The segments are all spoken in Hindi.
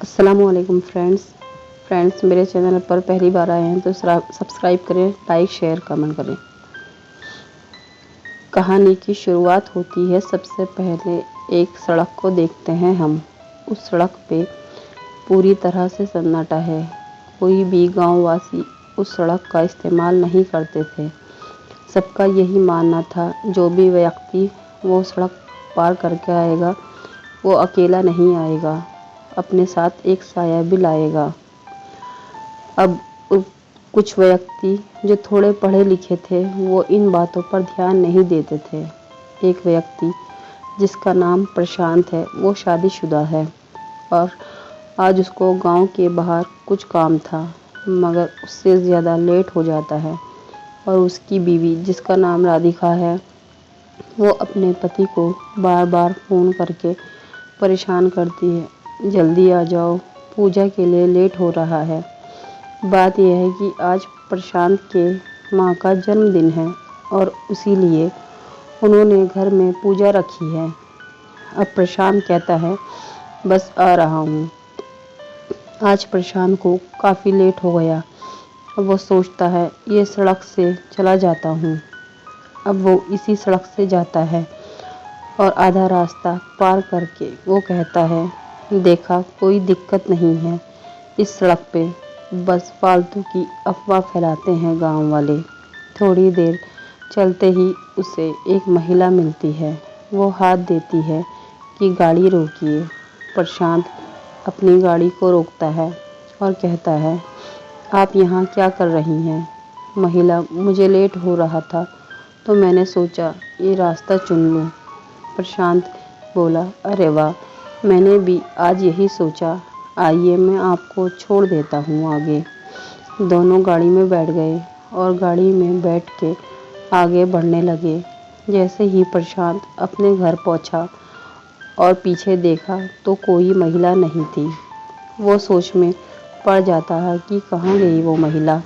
अस्सलामुअलैकुम फ्रेंड्स मेरे चैनल पर पहली बार आए हैं तो सब्सक्राइब करें, लाइक शेयर कमेंट करें। कहानी की शुरुआत होती है। सबसे पहले एक सड़क को देखते हैं हम। उस सड़क पे पूरी तरह से सन्नाटा है। कोई भी गांववासी उस सड़क का इस्तेमाल नहीं करते थे। सबका यही मानना था, जो भी व्यक्ति वो सड़क पार करके आएगा वो अकेला नहीं आएगा, अपने साथ एक साया भी लाएगा। अब कुछ व्यक्ति जो थोड़े पढ़े लिखे थे वो इन बातों पर ध्यान नहीं देते थे। एक व्यक्ति जिसका नाम प्रशांत है, वो शादीशुदा है और आज उसको गांव के बाहर कुछ काम था, मगर उससे ज़्यादा लेट हो जाता है। और उसकी बीवी जिसका नाम राधिका है, वो अपने पति को बार बार फ़ोन करके परेशान करती है, जल्दी आ जाओ, पूजा के लिए लेट हो रहा है। बात यह है कि आज प्रशांत के माँ का जन्मदिन है और इसीलिए उन्होंने घर में पूजा रखी है। अब प्रशांत कहता है, बस आ रहा हूँ। आज प्रशांत को काफ़ी लेट हो गया। अब वो सोचता है, ये सड़क से चला जाता हूँ। अब वो इसी सड़क से जाता है और आधा रास्ता पार करके वो कहता है, देखा कोई दिक्कत नहीं है इस सड़क पे, बस फालतू की अफवाह फैलाते हैं गांव वाले। थोड़ी देर चलते ही उसे एक महिला मिलती है। वो हाथ देती है कि गाड़ी रोकिए। प्रशांत अपनी गाड़ी को रोकता है और कहता है, आप यहाँ क्या कर रही हैं? महिला, मुझे लेट हो रहा था तो मैंने सोचा ये रास्ता चुन लूँ। प्रशांत बोला, अरे वाह, मैंने भी आज यही सोचा, आइए मैं आपको छोड़ देता हूँ आगे। दोनों गाड़ी में बैठ गए और गाड़ी में बैठ के आगे बढ़ने लगे। जैसे ही प्रशांत अपने घर पहुँचा और पीछे देखा तो कोई महिला नहीं थी। वो सोच में पड़ जाता है कि कहाँ गई वो महिला।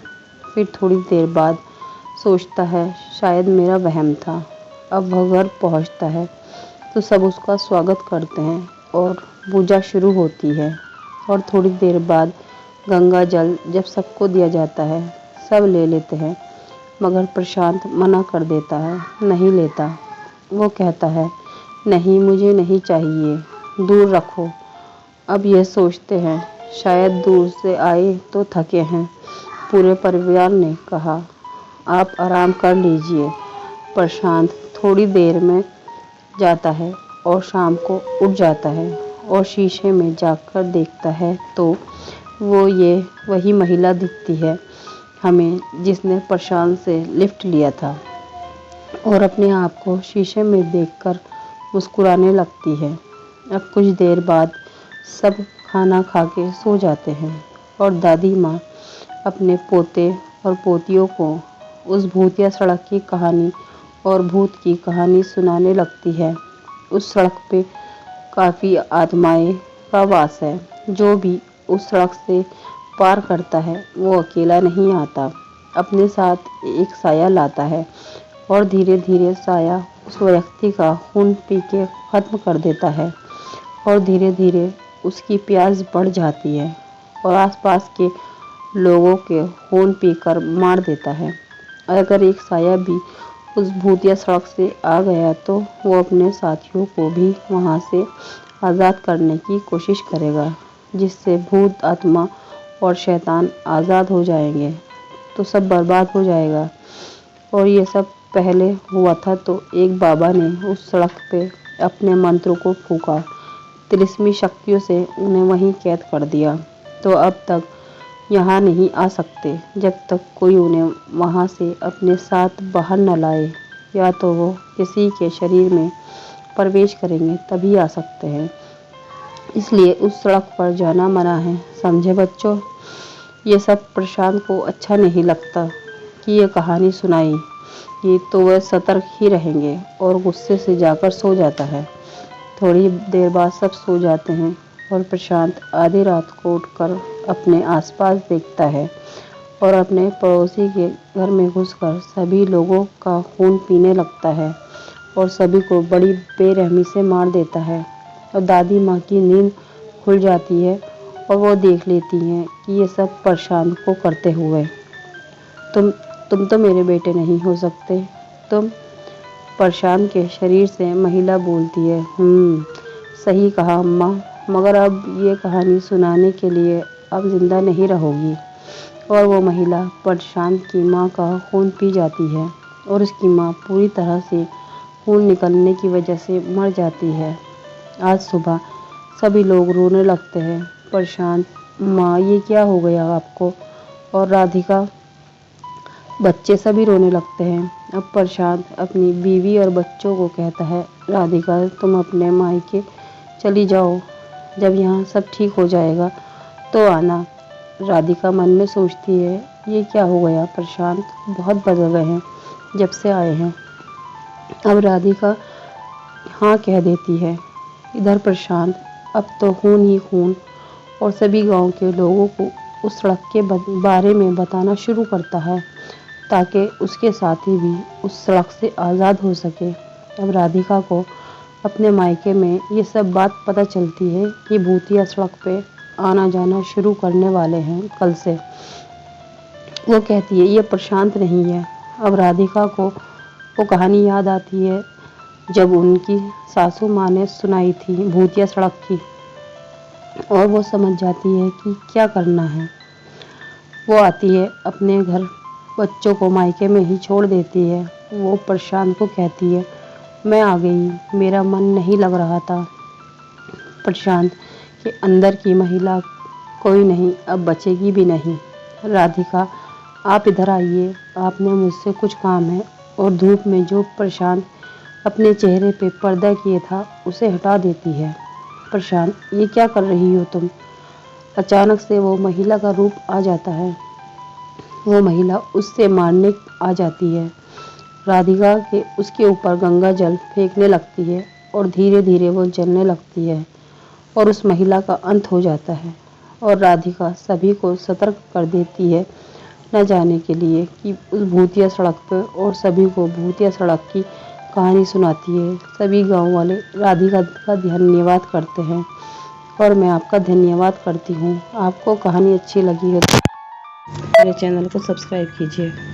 फिर थोड़ी देर बाद सोचता है, शायद मेरा वहम था। अब वह घर पहुँचता है तो सब उसका स्वागत करते हैं और पूजा शुरू होती है। और थोड़ी देर बाद गंगा जल जब सबको दिया जाता है, सब ले लेते हैं, मगर प्रशांत मना कर देता है, नहीं लेता। वो कहता है, नहीं, मुझे नहीं चाहिए, दूर रखो। अब यह सोचते हैं, शायद दूर से आए तो थके हैं। पूरे परिवार ने कहा, आप आराम कर लीजिए। प्रशांत थोड़ी देर में जाता है और शाम को उठ जाता है और शीशे में जाकर देखता है तो वही महिला दिखती है हमें, जिसने प्रशांत से लिफ्ट लिया था और अपने आप को शीशे में देखकर मुस्कुराने लगती है। अब कुछ देर बाद सब खाना खा के सो जाते हैं और दादी माँ अपने पोते और पोतियों को उस भूतिया सड़क की कहानी और भूत की कहानी सुनाने लगती है। उस सड़क पे काफ़ी आत्माएं का वास है। जो भी उस सड़क से पार करता है वो अकेला नहीं आता, अपने साथ एक साया लाता है और धीरे धीरे साया उस व्यक्ति का खून पी के ख़त्म कर देता है और धीरे धीरे उसकी प्यास बढ़ जाती है और आसपास के लोगों के खून पीकर मार देता है। अगर एक साया भी उस भूतिया सड़क से आ गया तो वो अपने साथियों को भी वहाँ से आज़ाद करने की कोशिश करेगा, जिससे भूत, आत्मा और शैतान आज़ाद हो जाएंगे तो सब बर्बाद हो जाएगा। और ये सब पहले हुआ था तो एक बाबा ने उस सड़क पे अपने मंत्रों को फूंका, तिलिस्मी शक्तियों से उन्हें वहीं कैद कर दिया। तो अब तक यहाँ नहीं आ सकते जब तक कोई उन्हें वहाँ से अपने साथ बाहर न लाए, या तो वो किसी के शरीर में प्रवेश करेंगे तभी आ सकते हैं। इसलिए उस सड़क पर जाना मना है, समझे बच्चों? ये सब प्रशांत को अच्छा नहीं लगता कि ये कहानी सुनाई, ये तो वह सतर्क ही रहेंगे और गुस्से से जाकर सो जाता है। थोड़ी देर बाद सब सो जाते हैं और प्रशांत आधी रात को उठकर अपने आसपास देखता है और अपने पड़ोसी के घर में घुसकर सभी लोगों का खून पीने लगता है और सभी को बड़ी बेरहमी से मार देता है। और दादी माँ की नींद खुल जाती है और वो देख लेती हैं कि ये सब प्रशांत को करते हुए। तुम तो मेरे बेटे नहीं हो सकते। तुम प्रशांत के शरीर से महिला बोलती है। सही कहा अम्मा, मगर अब ये कहानी सुनाने के लिए अब जिंदा नहीं रहोगी। और वो महिला प्रशांत की माँ का खून पी जाती है और उसकी माँ पूरी तरह से खून निकलने की वजह से मर जाती है। आज सुबह सभी लोग रोने लगते हैं। प्रशांत, माँ ये क्या हो गया आपको? और राधिका, बच्चे सभी रोने लगते हैं। अब प्रशांत अपनी बीवी और बच्चों को कहता है, राधिका तुम अपने मायके चली जाओ, जब यहाँ सब ठीक हो जाएगा तो आना। राधिका मन में सोचती है, ये क्या हो गया, प्रशांत बहुत बदल गए हैं जब से आए हैं। अब राधिका हाँ कह देती है। इधर प्रशांत अब तो खून ही खून और सभी गांव के लोगों को उस सड़क के बारे में बताना शुरू करता है ताकि उसके साथी भी उस सड़क से आज़ाद हो सके। अब राधिका को अपने मायके में ये सब बात पता चलती है कि भूतिया सड़क पे आना जाना शुरू करने वाले हैं कल से। वो कहती है ये प्रशांत नहीं है। अब राधिका को वो कहानी याद आती है जब उनकी सासू माँ ने सुनाई थी भूतिया सड़क की, और वो समझ जाती है कि क्या करना है। वो आती है अपने घर, बच्चों को मायके में ही छोड़ देती है। वो प्रशांत को कहती है, मैं आ गई, मेरा मन नहीं लग रहा था। प्रशांत के अंदर की महिला कोई नहीं अब बचेगी भी नहीं। राधिका आप इधर आइए, आपने मुझसे कुछ काम है। और धूप में जो प्रशांत अपने चेहरे पे पर्दा किए था उसे हटा देती है। प्रशांत, ये क्या कर रही हो तुम? अचानक से वो महिला का रूप आ जाता है। वो महिला उससे मारने आ जाती है। राधिका के उसके ऊपर गंगा जल फेंकने लगती है और धीरे धीरे वो जलने लगती है और उस महिला का अंत हो जाता है। और राधिका सभी को सतर्क कर देती है न जाने के लिए कि उस भूतिया सड़क पर, और सभी को भूतिया सड़क की कहानी सुनाती है। सभी गांव वाले राधिका का धन्यवाद करते हैं और मैं आपका धन्यवाद करती हूँ। आपको कहानी अच्छी लगी है तो मेरे चैनल को सब्सक्राइब कीजिए।